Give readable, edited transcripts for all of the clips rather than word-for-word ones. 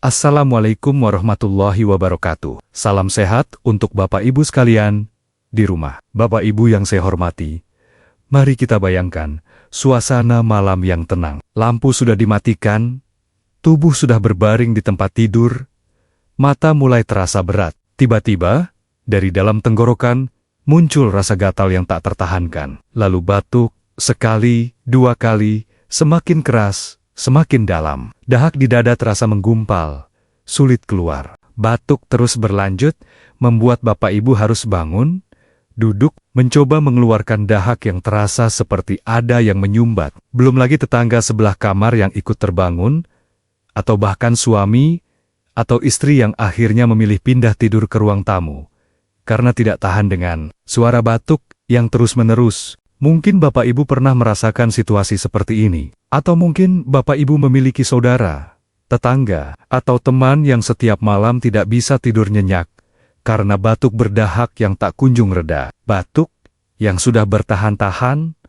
Assalamualaikum warahmatullahi wabarakatuh. Salam sehat untuk Bapak Ibu sekalian di rumah. Bapak Ibu yang saya hormati, mari kita bayangkan suasana malam yang tenang. Lampu sudah dimatikan, tubuh sudah berbaring di tempat tidur, mata mulai terasa berat. Tiba-tiba, dari dalam tenggorokan muncul rasa gatal yang tak tertahankan. Lalu batuk, sekali, dua kali, semakin keras, semakin dalam. Dahak di dada terasa menggumpal, sulit keluar. Batuk terus berlanjut, membuat Bapak Ibu harus bangun, duduk, mencoba mengeluarkan dahak yang terasa seperti ada yang menyumbat. Belum lagi tetangga sebelah kamar yang ikut terbangun, atau bahkan suami atau istri yang akhirnya memilih pindah tidur ke ruang tamu, karena tidak tahan dengan suara batuk yang terus-menerus. Mungkin Bapak Ibu pernah merasakan situasi seperti ini. Atau mungkin Bapak Ibu memiliki saudara, tetangga, atau teman yang setiap malam tidak bisa tidur nyenyak karena batuk berdahak yang tak kunjung reda. Batuk yang sudah bertahan-tahan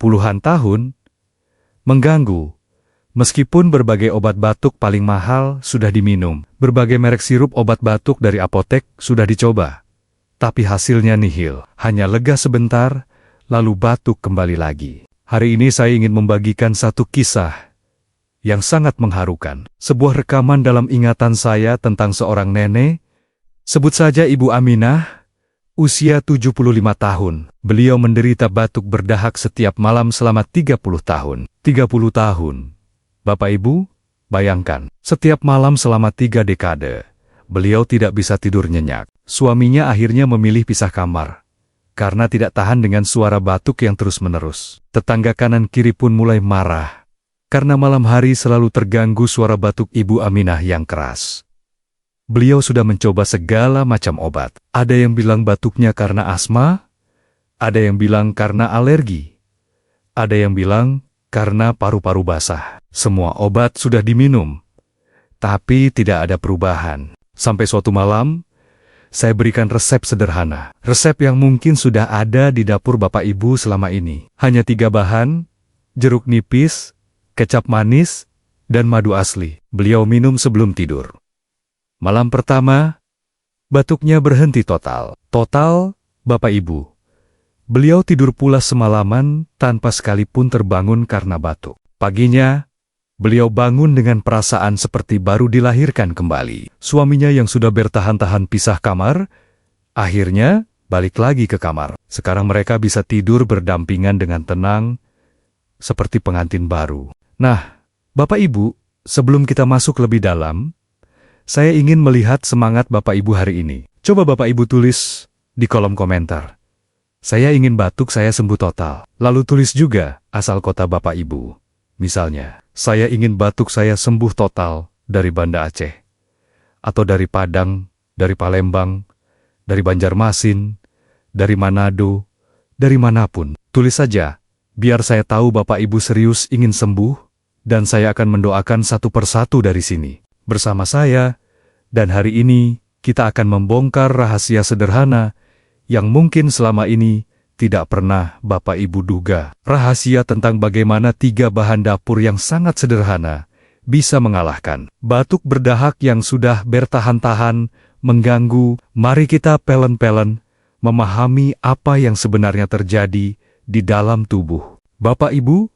puluhan tahun mengganggu. Meskipun berbagai obat batuk paling mahal sudah diminum, berbagai merek sirup obat batuk dari apotek sudah dicoba, tapi hasilnya nihil. Hanya lega sebentar, lalu batuk kembali lagi. Hari ini saya ingin membagikan satu kisah yang sangat mengharukan. Sebuah rekaman dalam ingatan saya tentang seorang nenek, sebut saja Ibu Aminah, usia 75 tahun. Beliau menderita batuk berdahak setiap malam selama 30 tahun. 30 tahun. Bapak Ibu, bayangkan, setiap malam selama 3 dekade, beliau tidak bisa tidur nyenyak. Suaminya akhirnya memilih pisah kamar karena tidak tahan dengan suara batuk yang terus-menerus. Tetangga kanan kiri pun mulai marah, karena malam hari selalu terganggu suara batuk Ibu Aminah yang keras. Beliau sudah mencoba segala macam obat. Ada yang bilang batuknya karena asma, ada yang bilang karena alergi, ada yang bilang karena paru-paru basah. Semua obat sudah diminum, tapi tidak ada perubahan. Sampai suatu malam, saya berikan resep sederhana. Resep yang mungkin sudah ada di dapur Bapak Ibu selama ini. Hanya 3 bahan, jeruk nipis, kecap manis, dan madu asli. Beliau minum sebelum tidur. Malam pertama, batuknya berhenti total. Total, Bapak Ibu. Beliau tidur pulas semalaman tanpa sekalipun terbangun karena batuk. Paginya, beliau bangun dengan perasaan seperti baru dilahirkan kembali. Suaminya yang sudah bertahan-tahan pisah kamar, akhirnya balik lagi ke kamar. Sekarang mereka bisa tidur berdampingan dengan tenang, seperti pengantin baru. Nah, Bapak Ibu, sebelum kita masuk lebih dalam, saya ingin melihat semangat Bapak Ibu hari ini. Coba Bapak Ibu tulis di kolom komentar. Saya ingin batuk saya sembuh total. Lalu tulis juga asal kota Bapak Ibu. Misalnya, saya ingin batuk saya sembuh total dari Banda Aceh, atau dari Padang, dari Palembang, dari Banjarmasin, dari Manado, dari manapun. Tulis saja, biar saya tahu Bapak Ibu serius ingin sembuh, dan saya akan mendoakan satu persatu dari sini. Bersama saya, dan hari ini kita akan membongkar rahasia sederhana yang mungkin selama ini tidak pernah Bapak Ibu duga. Rahasia tentang bagaimana 3 bahan dapur yang sangat sederhana bisa mengalahkan batuk berdahak yang sudah bertahan-tahan mengganggu. Mari kita pelen-pelen memahami apa yang sebenarnya terjadi di dalam tubuh. Bapak Ibu,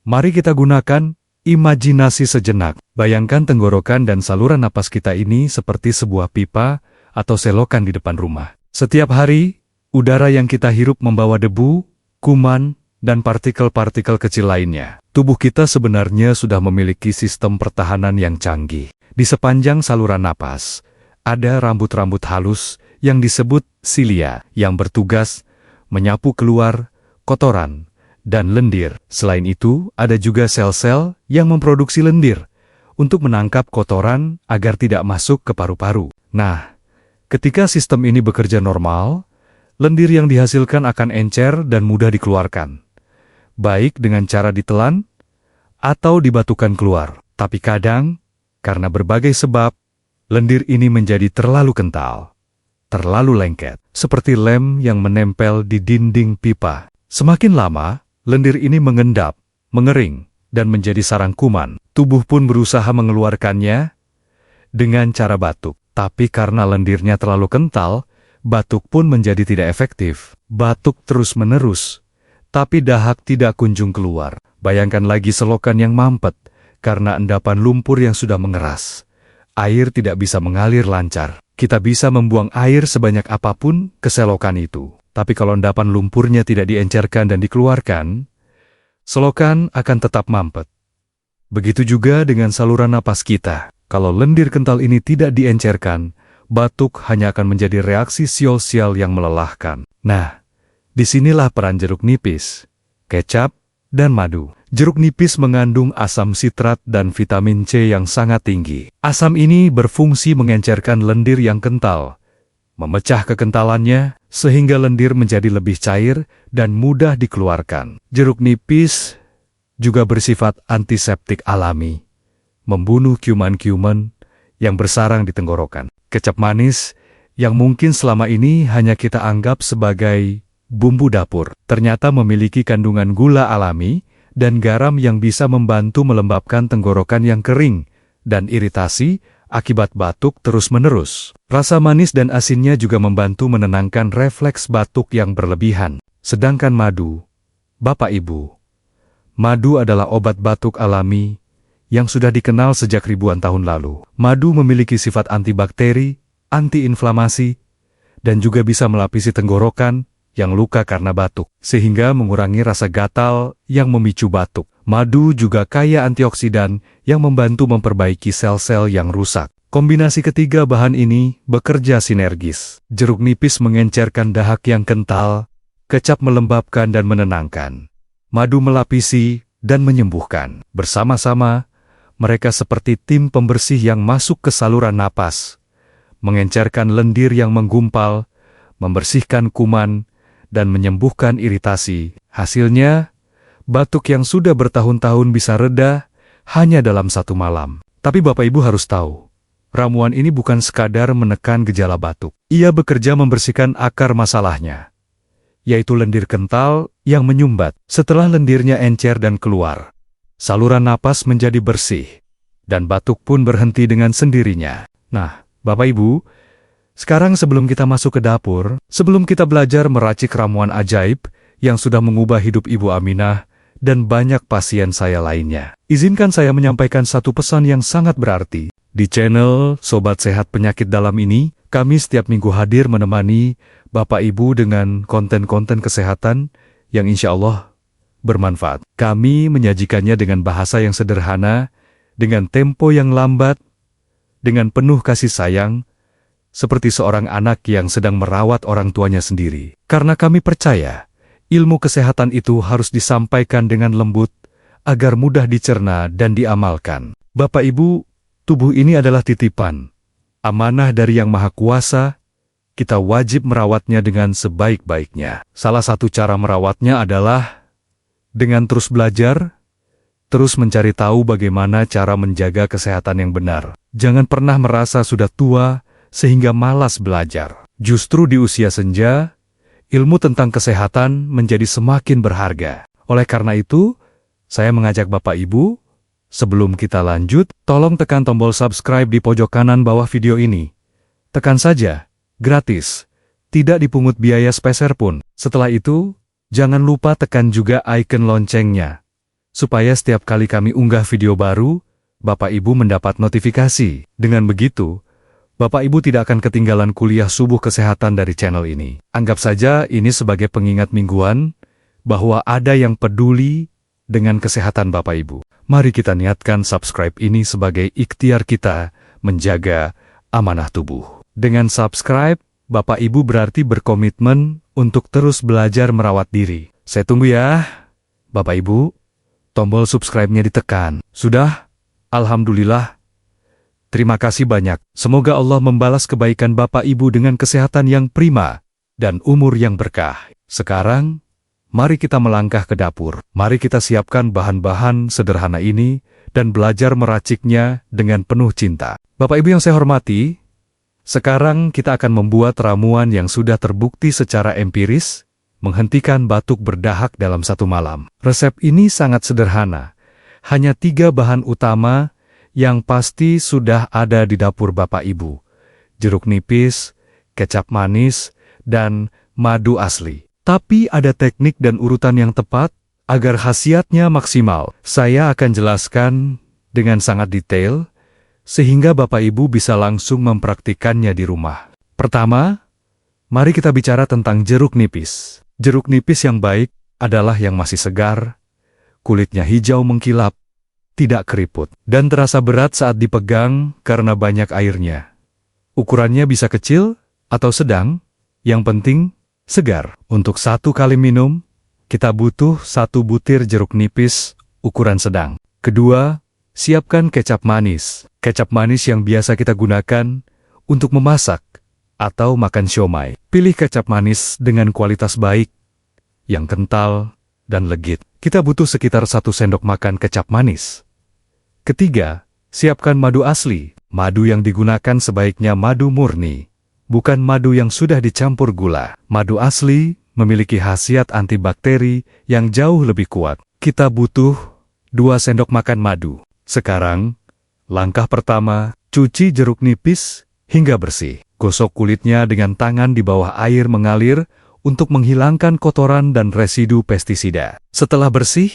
mari kita gunakan imajinasi sejenak. Bayangkan tenggorokan dan saluran napas kita ini seperti sebuah pipa atau selokan di depan rumah. Setiap hari, udara yang kita hirup membawa debu, kuman, dan partikel-partikel kecil lainnya. Tubuh kita sebenarnya sudah memiliki sistem pertahanan yang canggih. Di sepanjang saluran napas, ada rambut-rambut halus yang disebut silia, yang bertugas menyapu keluar kotoran dan lendir. Selain itu, ada juga sel-sel yang memproduksi lendir untuk menangkap kotoran agar tidak masuk ke paru-paru. Nah, ketika sistem ini bekerja normal, lendir yang dihasilkan akan encer dan mudah dikeluarkan, baik dengan cara ditelan atau dibatukan keluar. Tapi kadang, karena berbagai sebab, lendir ini menjadi terlalu kental, terlalu lengket, seperti lem yang menempel di dinding pipa. Semakin lama, lendir ini mengendap, mengering, dan menjadi sarang kuman. Tubuh pun berusaha mengeluarkannya, dengan cara batuk. Tapi karena lendirnya terlalu kental, batuk pun menjadi tidak efektif. Batuk terus-menerus, tapi dahak tidak kunjung keluar. Bayangkan lagi selokan yang mampet, karena endapan lumpur yang sudah mengeras. Air tidak bisa mengalir lancar. Kita bisa membuang air sebanyak apapun ke selokan itu. Tapi kalau endapan lumpurnya tidak diencerkan dan dikeluarkan, selokan akan tetap mampet. Begitu juga dengan saluran napas kita. Kalau lendir kental ini tidak diencerkan, batuk hanya akan menjadi reaksi sial-sial yang melelahkan. Nah, disinilah peran jeruk nipis, kecap, dan madu. Jeruk nipis mengandung asam sitrat dan vitamin C yang sangat tinggi. Asam ini berfungsi mengencerkan lendir yang kental, memecah kekentalannya sehingga lendir menjadi lebih cair dan mudah dikeluarkan. Jeruk nipis juga bersifat antiseptik alami, membunuh kuman-kuman yang bersarang di tenggorokan. Kecap manis yang mungkin selama ini hanya kita anggap sebagai bumbu dapur, ternyata memiliki kandungan gula alami dan garam yang bisa membantu melembabkan tenggorokan yang kering dan iritasi akibat batuk terus-menerus. Rasa manis dan asinnya juga membantu menenangkan refleks batuk yang berlebihan. Sedangkan madu, Bapak Ibu, madu adalah obat batuk alami yang sudah dikenal sejak ribuan tahun lalu. Madu memiliki sifat antibakteri, antiinflamasi, dan juga bisa melapisi tenggorokan yang luka karena batuk, sehingga mengurangi rasa gatal yang memicu batuk. Madu juga kaya antioksidan yang membantu memperbaiki sel-sel yang rusak. Kombinasi ketiga bahan ini bekerja sinergis. Jeruk nipis mengencerkan dahak yang kental, kecap melembabkan dan menenangkan. Madu melapisi dan menyembuhkan. Bersama-sama, mereka seperti tim pembersih yang masuk ke saluran napas, mengencerkan lendir yang menggumpal, membersihkan kuman, dan menyembuhkan iritasi. Hasilnya, batuk yang sudah bertahun-tahun bisa reda hanya dalam satu malam. Tapi Bapak Ibu harus tahu, ramuan ini bukan sekadar menekan gejala batuk. Ia bekerja membersihkan akar masalahnya, yaitu lendir kental yang menyumbat. Setelah lendirnya encer dan keluar, saluran napas menjadi bersih, dan batuk pun berhenti dengan sendirinya. Nah, Bapak Ibu, sekarang sebelum kita masuk ke dapur, sebelum kita belajar meracik ramuan ajaib yang sudah mengubah hidup Ibu Aminah dan banyak pasien saya lainnya, izinkan saya menyampaikan satu pesan yang sangat berarti. Di channel Sobat Sehat Penyakit Dalam ini, kami setiap minggu hadir menemani Bapak Ibu dengan konten-konten kesehatan yang insya Allah bermanfaat. Kami menyajikannya dengan bahasa yang sederhana, dengan tempo yang lambat, dengan penuh kasih sayang, seperti seorang anak yang sedang merawat orang tuanya sendiri. Karena kami percaya, ilmu kesehatan itu harus disampaikan dengan lembut, agar mudah dicerna dan diamalkan. Bapak Ibu, tubuh ini adalah titipan, amanah dari Yang Maha Kuasa. Kita wajib merawatnya dengan sebaik-baiknya. Salah satu cara merawatnya adalah dengan terus belajar, terus mencari tahu bagaimana cara menjaga kesehatan yang benar. Jangan pernah merasa sudah tua, sehingga malas belajar. Justru di usia senja, ilmu tentang kesehatan menjadi semakin berharga. Oleh karena itu, saya mengajak Bapak Ibu, sebelum kita lanjut, tolong tekan tombol subscribe di pojok kanan bawah video ini. Tekan saja, gratis, tidak dipungut biaya sepeser pun. Setelah itu, jangan lupa tekan juga icon loncengnya, supaya setiap kali kami unggah video baru, Bapak Ibu mendapat notifikasi. Dengan begitu, Bapak Ibu tidak akan ketinggalan kuliah subuh kesehatan dari channel ini. Anggap saja ini sebagai pengingat mingguan bahwa ada yang peduli dengan kesehatan Bapak Ibu. Mari kita niatkan subscribe ini sebagai ikhtiar kita menjaga amanah tubuh. Dengan subscribe, Bapak Ibu berarti berkomitmen untuk terus belajar merawat diri. Saya tunggu ya. Bapak Ibu, tombol subscribe-nya ditekan. Sudah? Alhamdulillah. Terima kasih banyak. Semoga Allah membalas kebaikan Bapak Ibu dengan kesehatan yang prima dan umur yang berkah. Sekarang, mari kita melangkah ke dapur. Mari kita siapkan bahan-bahan sederhana ini dan belajar meraciknya dengan penuh cinta. Bapak Ibu yang saya hormati, sekarang kita akan membuat ramuan yang sudah terbukti secara empiris, menghentikan batuk berdahak dalam satu malam. Resep ini sangat sederhana. Hanya 3 bahan utama Yang pasti sudah ada di dapur Bapak Ibu. Jeruk nipis, kecap manis, dan madu asli. Tapi ada teknik dan urutan yang tepat agar khasiatnya maksimal. Saya akan jelaskan dengan sangat detail, sehingga Bapak Ibu bisa langsung mempraktikannya di rumah. Pertama, mari kita bicara tentang jeruk nipis. Jeruk nipis yang baik adalah yang masih segar, kulitnya hijau mengkilap, tidak keriput, dan terasa berat saat dipegang karena banyak airnya. Ukurannya bisa kecil atau sedang, yang penting segar. Untuk 1 kali minum, kita butuh 1 butir jeruk nipis ukuran sedang. Kedua, siapkan kecap manis. Kecap manis yang biasa kita gunakan untuk memasak atau makan siomay. Pilih kecap manis dengan kualitas baik, yang kental dan legit. Kita butuh sekitar 1 sendok makan kecap manis. Ketiga, siapkan madu asli. Madu yang digunakan sebaiknya madu murni, bukan madu yang sudah dicampur gula. Madu asli memiliki khasiat antibakteri yang jauh lebih kuat. Kita butuh 2 sendok makan madu. Sekarang, langkah pertama, cuci jeruk nipis hingga bersih. Gosok kulitnya dengan tangan di bawah air mengalir untuk menghilangkan kotoran dan residu pestisida. Setelah bersih,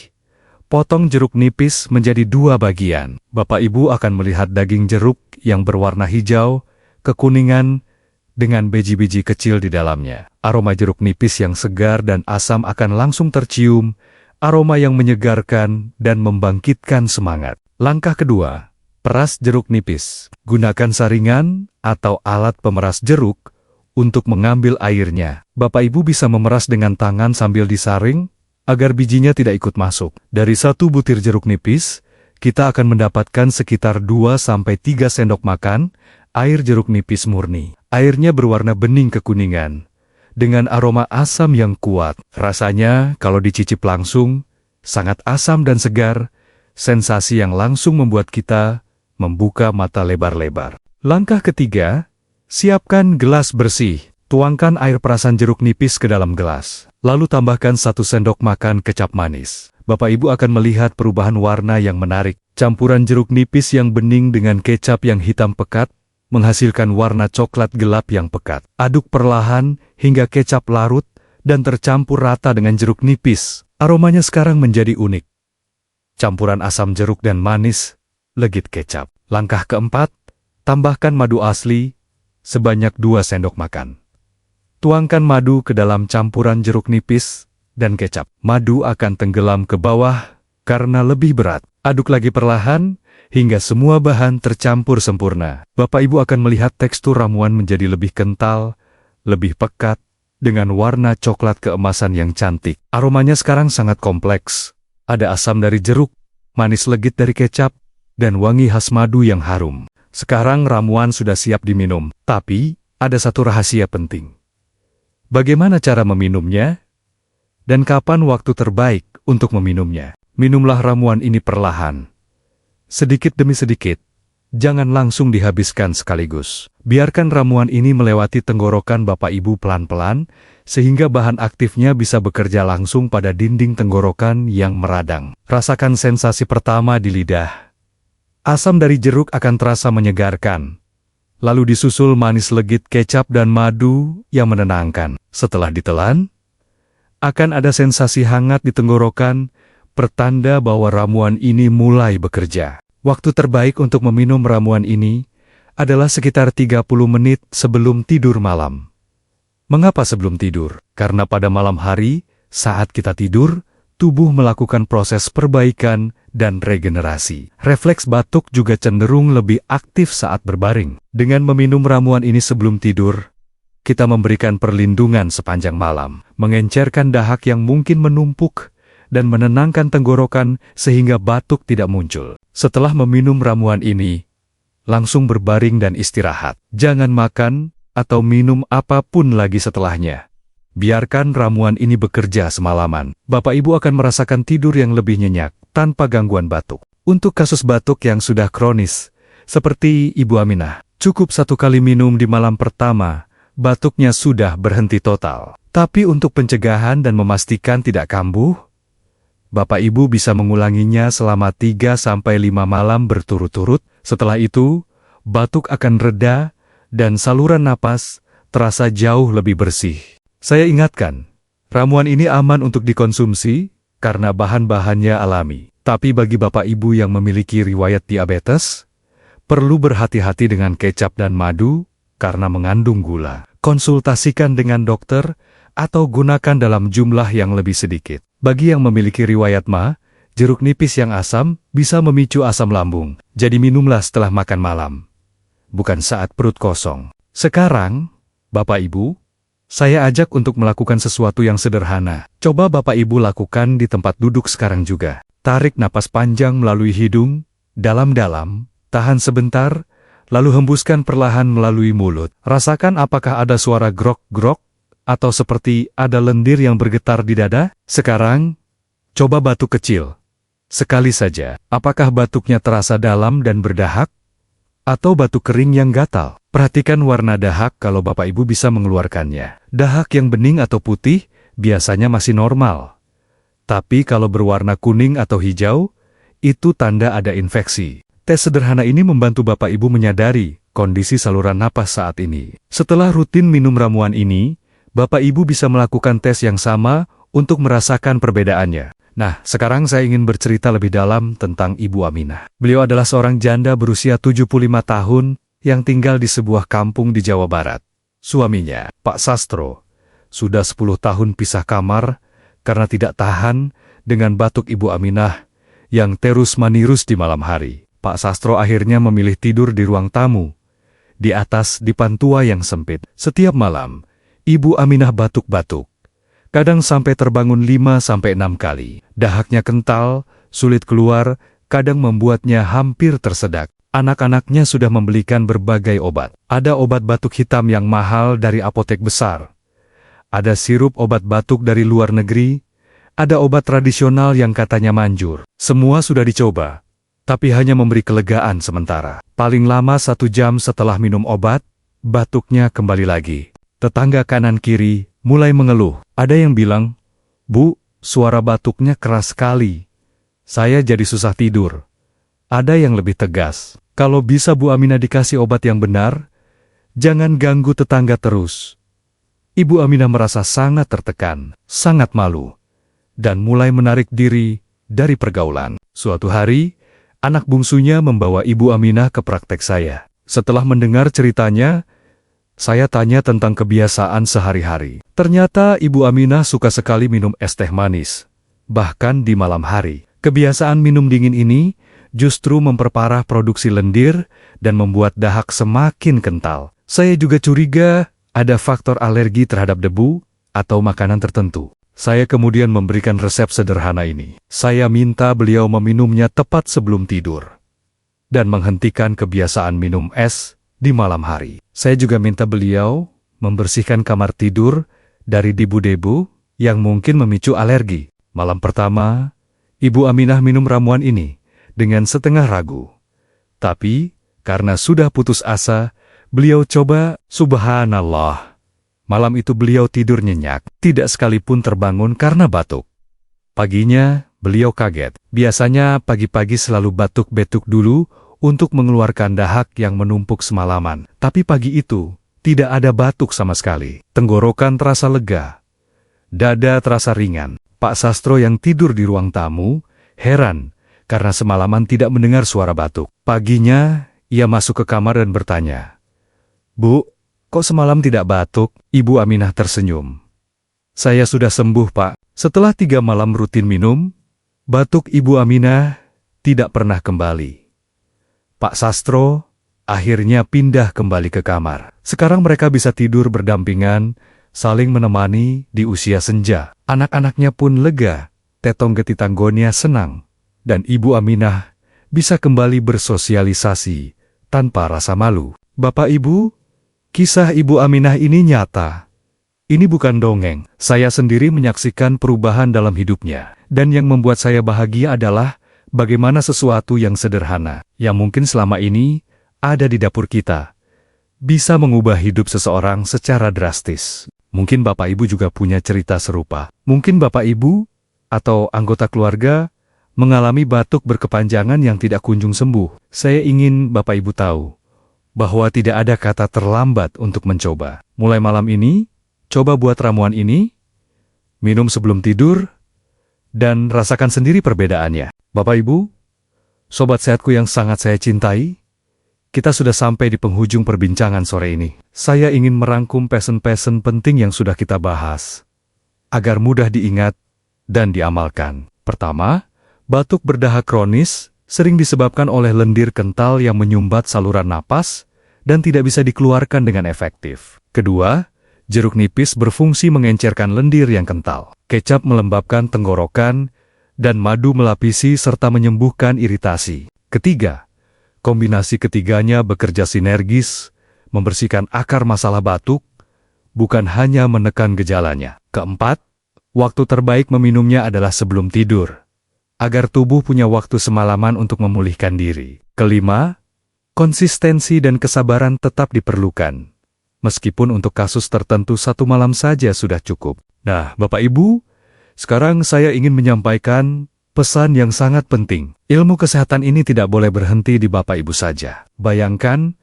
potong jeruk nipis menjadi 2 bagian. Bapak Ibu akan melihat daging jeruk yang berwarna hijau, kekuningan, dengan biji-biji kecil di dalamnya. Aroma jeruk nipis yang segar dan asam akan langsung tercium, aroma yang menyegarkan dan membangkitkan semangat. Langkah kedua, peras jeruk nipis. Gunakan saringan atau alat pemeras jeruk untuk mengambil airnya. Bapak Ibu bisa memeras dengan tangan sambil disaring, agar bijinya tidak ikut masuk. Dari 1 butir jeruk nipis, kita akan mendapatkan sekitar 2-3 sendok makan air jeruk nipis murni. Airnya berwarna bening kekuningan, dengan aroma asam yang kuat. Rasanya, kalau dicicip langsung, sangat asam dan segar, sensasi yang langsung membuat kita membuka mata lebar-lebar. Langkah ketiga, siapkan gelas bersih. Tuangkan air perasan jeruk nipis ke dalam gelas. Lalu tambahkan 1 sendok makan kecap manis. Bapak Ibu akan melihat perubahan warna yang menarik. Campuran jeruk nipis yang bening dengan kecap yang hitam pekat menghasilkan warna coklat gelap yang pekat. Aduk perlahan hingga kecap larut dan tercampur rata dengan jeruk nipis. Aromanya sekarang menjadi unik. Campuran asam jeruk dan manis, legit kecap. Langkah keempat, tambahkan madu asli sebanyak 2 sendok makan. Tuangkan madu ke dalam campuran jeruk nipis dan kecap. Madu akan tenggelam ke bawah karena lebih berat. Aduk lagi perlahan hingga semua bahan tercampur sempurna. Bapak Ibu akan melihat tekstur ramuan menjadi lebih kental, lebih pekat, dengan warna coklat keemasan yang cantik. Aromanya sekarang sangat kompleks. Ada asam dari jeruk, manis legit dari kecap, dan wangi khas madu yang harum. Sekarang ramuan sudah siap diminum. Tapi, ada satu rahasia penting. Bagaimana cara meminumnya? Dan kapan waktu terbaik untuk meminumnya? Minumlah ramuan ini perlahan. Sedikit demi sedikit. Jangan langsung dihabiskan sekaligus. Biarkan ramuan ini melewati tenggorokan Bapak Ibu pelan-pelan, sehingga bahan aktifnya bisa bekerja langsung pada dinding tenggorokan yang meradang. Rasakan sensasi pertama di lidah. Asam dari jeruk akan terasa menyegarkan. Lalu disusul manis legit kecap dan madu yang menenangkan. Setelah ditelan, akan ada sensasi hangat di tenggorokan, pertanda bahwa ramuan ini mulai bekerja. Waktu terbaik untuk meminum ramuan ini adalah sekitar 30 menit sebelum tidur malam. Mengapa sebelum tidur? Karena pada malam hari, saat kita tidur, tubuh melakukan proses perbaikan dan regenerasi. Refleks batuk juga cenderung lebih aktif saat berbaring. Dengan meminum ramuan ini sebelum tidur, kita memberikan perlindungan sepanjang malam, mengencerkan dahak yang mungkin menumpuk, dan menenangkan tenggorokan sehingga batuk tidak muncul. Setelah meminum ramuan ini, langsung berbaring dan istirahat. Jangan makan atau minum apapun lagi setelahnya. Biarkan ramuan ini bekerja semalaman. Bapak Ibu akan merasakan tidur yang lebih nyenyak, tanpa gangguan batuk. Untuk kasus batuk yang sudah kronis, seperti Ibu Aminah, cukup 1 kali minum di malam pertama, batuknya sudah berhenti total. Tapi untuk pencegahan dan memastikan tidak kambuh, Bapak Ibu bisa mengulanginya selama 3-5 malam berturut-turut. Setelah itu, batuk akan reda dan saluran napas terasa jauh lebih bersih. Saya ingatkan, ramuan ini aman untuk dikonsumsi karena bahan-bahannya alami. Tapi bagi Bapak Ibu yang memiliki riwayat diabetes, perlu berhati-hati dengan kecap dan madu karena mengandung gula. Konsultasikan dengan dokter atau gunakan dalam jumlah yang lebih sedikit. Bagi yang memiliki riwayat MA, jeruk nipis yang asam bisa memicu asam lambung. Jadi minumlah setelah makan malam, bukan saat perut kosong. Sekarang, Bapak Ibu, saya ajak untuk melakukan sesuatu yang sederhana. Coba Bapak Ibu lakukan di tempat duduk sekarang juga. Tarik napas panjang melalui hidung, dalam-dalam, tahan sebentar, lalu hembuskan perlahan melalui mulut. Rasakan apakah ada suara grok-grok, atau seperti ada lendir yang bergetar di dada. Sekarang, coba batuk kecil. Sekali saja, apakah batuknya terasa dalam dan berdahak? Atau batuk kering yang gatal? Perhatikan warna dahak kalau Bapak Ibu bisa mengeluarkannya. Dahak yang bening atau putih biasanya masih normal. Tapi kalau berwarna kuning atau hijau, itu tanda ada infeksi. Tes sederhana ini membantu Bapak Ibu menyadari kondisi saluran napas saat ini. Setelah rutin minum ramuan ini, Bapak Ibu bisa melakukan tes yang sama untuk merasakan perbedaannya. Nah, sekarang saya ingin bercerita lebih dalam tentang Ibu Aminah. Beliau adalah seorang janda berusia 75 tahun yang tinggal di sebuah kampung di Jawa Barat. Suaminya, Pak Sastro, sudah 10 tahun pisah kamar karena tidak tahan dengan batuk Ibu Aminah yang terus-menerus di malam hari. Pak Sastro akhirnya memilih tidur di ruang tamu, di atas dipan tua yang sempit. Setiap malam, Ibu Aminah batuk-batuk. Kadang sampai terbangun 5-6 kali. Dahaknya kental, sulit keluar, kadang membuatnya hampir tersedak. Anak-anaknya sudah membelikan berbagai obat. Ada obat batuk hitam yang mahal dari apotek besar. Ada sirup obat batuk dari luar negeri. Ada obat tradisional yang katanya manjur. Semua sudah dicoba, tapi hanya memberi kelegaan sementara. Paling lama 1 jam setelah minum obat, batuknya kembali lagi. Tetangga kanan-kiri mulai mengeluh. Ada yang bilang, "Bu, suara batuknya keras sekali. Saya jadi susah tidur." Ada yang lebih tegas, "Kalau bisa Bu Aminah dikasih obat yang benar, jangan ganggu tetangga terus." Ibu Aminah merasa sangat tertekan, sangat malu, dan mulai menarik diri dari pergaulan. Suatu hari, anak bungsunya membawa Ibu Aminah ke praktek saya. Setelah mendengar ceritanya, saya tanya tentang kebiasaan sehari-hari. Ternyata Ibu Aminah suka sekali minum es teh manis, bahkan di malam hari. Kebiasaan minum dingin ini justru memperparah produksi lendir dan membuat dahak semakin kental. Saya juga curiga ada faktor alergi terhadap debu atau makanan tertentu. Saya kemudian memberikan resep sederhana ini. Saya minta beliau meminumnya tepat sebelum tidur dan menghentikan kebiasaan minum es di malam hari. Saya juga minta beliau membersihkan kamar tidur dari debu-debu yang mungkin memicu alergi. Malam pertama, Ibu Aminah minum ramuan ini dengan setengah ragu. Tapi, karena sudah putus asa, beliau coba. Subhanallah. Malam itu beliau tidur nyenyak, tidak sekalipun terbangun karena batuk. Paginya, beliau kaget. Biasanya pagi-pagi selalu batuk-batuk dulu untuk mengeluarkan dahak yang menumpuk semalaman. Tapi pagi itu, tidak ada batuk sama sekali. Tenggorokan terasa lega. Dada terasa ringan. Pak Sastro yang tidur di ruang tamu, heran karena semalaman tidak mendengar suara batuk. Paginya, ia masuk ke kamar dan bertanya, "Bu, kok semalam tidak batuk?" Ibu Aminah tersenyum. "Saya sudah sembuh, Pak." Setelah 3 malam rutin minum, batuk Ibu Aminah tidak pernah kembali. Pak Sastro akhirnya pindah kembali ke kamar. Sekarang mereka bisa tidur berdampingan, saling menemani di usia senja. Anak-anaknya pun lega, Tetong Getitanggonia senang, dan Ibu Aminah bisa kembali bersosialisasi tanpa rasa malu. Bapak Ibu, kisah Ibu Aminah ini nyata. Ini bukan dongeng. Saya sendiri menyaksikan perubahan dalam hidupnya. Dan yang membuat saya bahagia adalah bagaimana sesuatu yang sederhana, yang mungkin selama ini ada di dapur kita, bisa mengubah hidup seseorang secara drastis. Mungkin Bapak Ibu juga punya cerita serupa. Mungkin Bapak Ibu atau anggota keluarga mengalami batuk berkepanjangan yang tidak kunjung sembuh, saya ingin Bapak Ibu tahu bahwa tidak ada kata terlambat untuk mencoba. Mulai malam ini, coba buat ramuan ini, minum sebelum tidur, dan rasakan sendiri perbedaannya. Bapak Ibu, sobat sehatku yang sangat saya cintai, kita sudah sampai di penghujung perbincangan sore ini. Saya ingin merangkum pesan-pesan penting yang sudah kita bahas, agar mudah diingat dan diamalkan. Pertama, batuk berdahak kronis sering disebabkan oleh lendir kental yang menyumbat saluran napas dan tidak bisa dikeluarkan dengan efektif. Kedua, jeruk nipis berfungsi mengencerkan lendir yang kental. Kecap melembabkan tenggorokan dan madu melapisi serta menyembuhkan iritasi. Ketiga, kombinasi ketiganya bekerja sinergis, membersihkan akar masalah batuk, bukan hanya menekan gejalanya. Keempat, waktu terbaik meminumnya adalah sebelum tidur, agar tubuh punya waktu semalaman untuk memulihkan diri. Kelima, konsistensi dan kesabaran tetap diperlukan. Meskipun untuk kasus tertentu 1 malam saja sudah cukup. Nah, Bapak Ibu, sekarang saya ingin menyampaikan pesan yang sangat penting. Ilmu kesehatan ini tidak boleh berhenti di Bapak Ibu saja. Bayangkan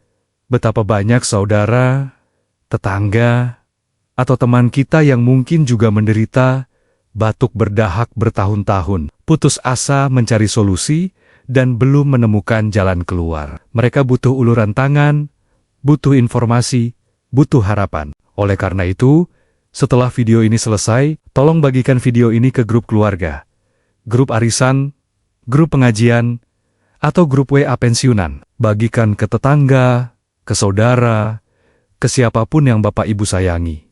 betapa banyak saudara, tetangga, atau teman kita yang mungkin juga menderita batuk berdahak bertahun-tahun, putus asa mencari solusi, dan belum menemukan jalan keluar. Mereka butuh uluran tangan, butuh informasi, butuh harapan. Oleh karena itu, setelah video ini selesai, tolong bagikan video ini ke grup keluarga, grup arisan, grup pengajian, atau grup WA pensiunan. Bagikan ke tetangga, ke saudara, ke siapapun yang Bapak Ibu sayangi.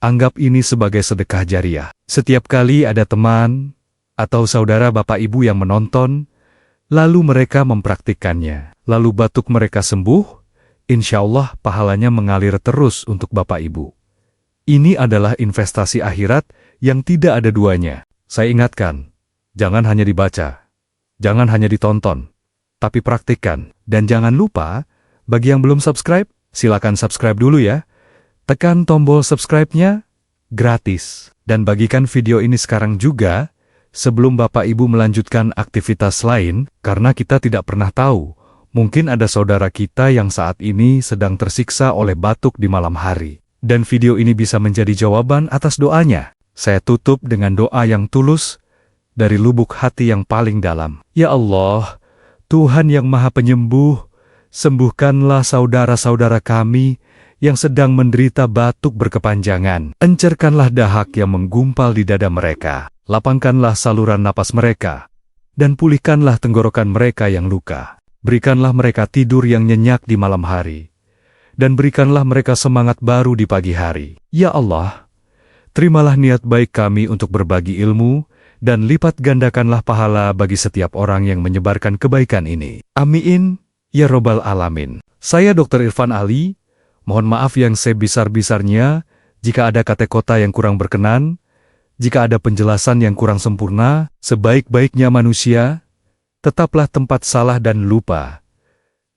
Anggap ini sebagai sedekah jariah. Setiap kali ada teman atau saudara Bapak Ibu yang menonton, lalu mereka mempraktikkannya, lalu batuk mereka sembuh, insya Allah pahalanya mengalir terus untuk Bapak Ibu. Ini adalah investasi akhirat yang tidak ada duanya. Saya ingatkan, jangan hanya dibaca, jangan hanya ditonton, tapi praktikkan. Dan jangan lupa, bagi yang belum subscribe, silakan subscribe dulu ya. Tekan tombol subscribe-nya, gratis. Dan bagikan video ini sekarang juga, sebelum Bapak Ibu melanjutkan aktivitas lain, karena kita tidak pernah tahu, mungkin ada saudara kita yang saat ini sedang tersiksa oleh batuk di malam hari. Dan video ini bisa menjadi jawaban atas doanya. Saya tutup dengan doa yang tulus, dari lubuk hati yang paling dalam. Ya Allah, Tuhan yang Maha Penyembuh, sembuhkanlah saudara-saudara kami yang sedang menderita batuk berkepanjangan. Encerkanlah dahak yang menggumpal di dada mereka. Lapangkanlah saluran napas mereka. Dan pulihkanlah tenggorokan mereka yang luka. Berikanlah mereka tidur yang nyenyak di malam hari. Dan berikanlah mereka semangat baru di pagi hari. Ya Allah, terimalah niat baik kami untuk berbagi ilmu, dan lipat gandakanlah pahala bagi setiap orang yang menyebarkan kebaikan ini. Amin, ya Robbal Alamin. Saya Dr. Irfan Ali. Mohon maaf yang sebesar-besarnya jika ada kata-kata yang kurang berkenan, jika ada penjelasan yang kurang sempurna. Sebaik-baiknya manusia, tetaplah tempat salah dan lupa.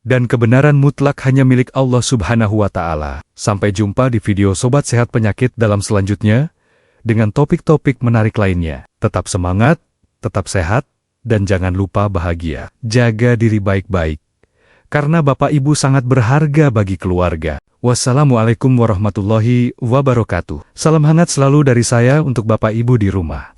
Dan kebenaran mutlak hanya milik Allah Subhanahu wa Ta'ala. Sampai jumpa di video Sobat Sehat Penyakit dalam selanjutnya, dengan topik-topik menarik lainnya. Tetap semangat, tetap sehat, dan jangan lupa bahagia. Jaga diri baik-baik, karena Bapak Ibu sangat berharga bagi keluarga. Wassalamualaikum warahmatullahi wabarakatuh. Salam hangat selalu dari saya untuk Bapak Ibu di rumah.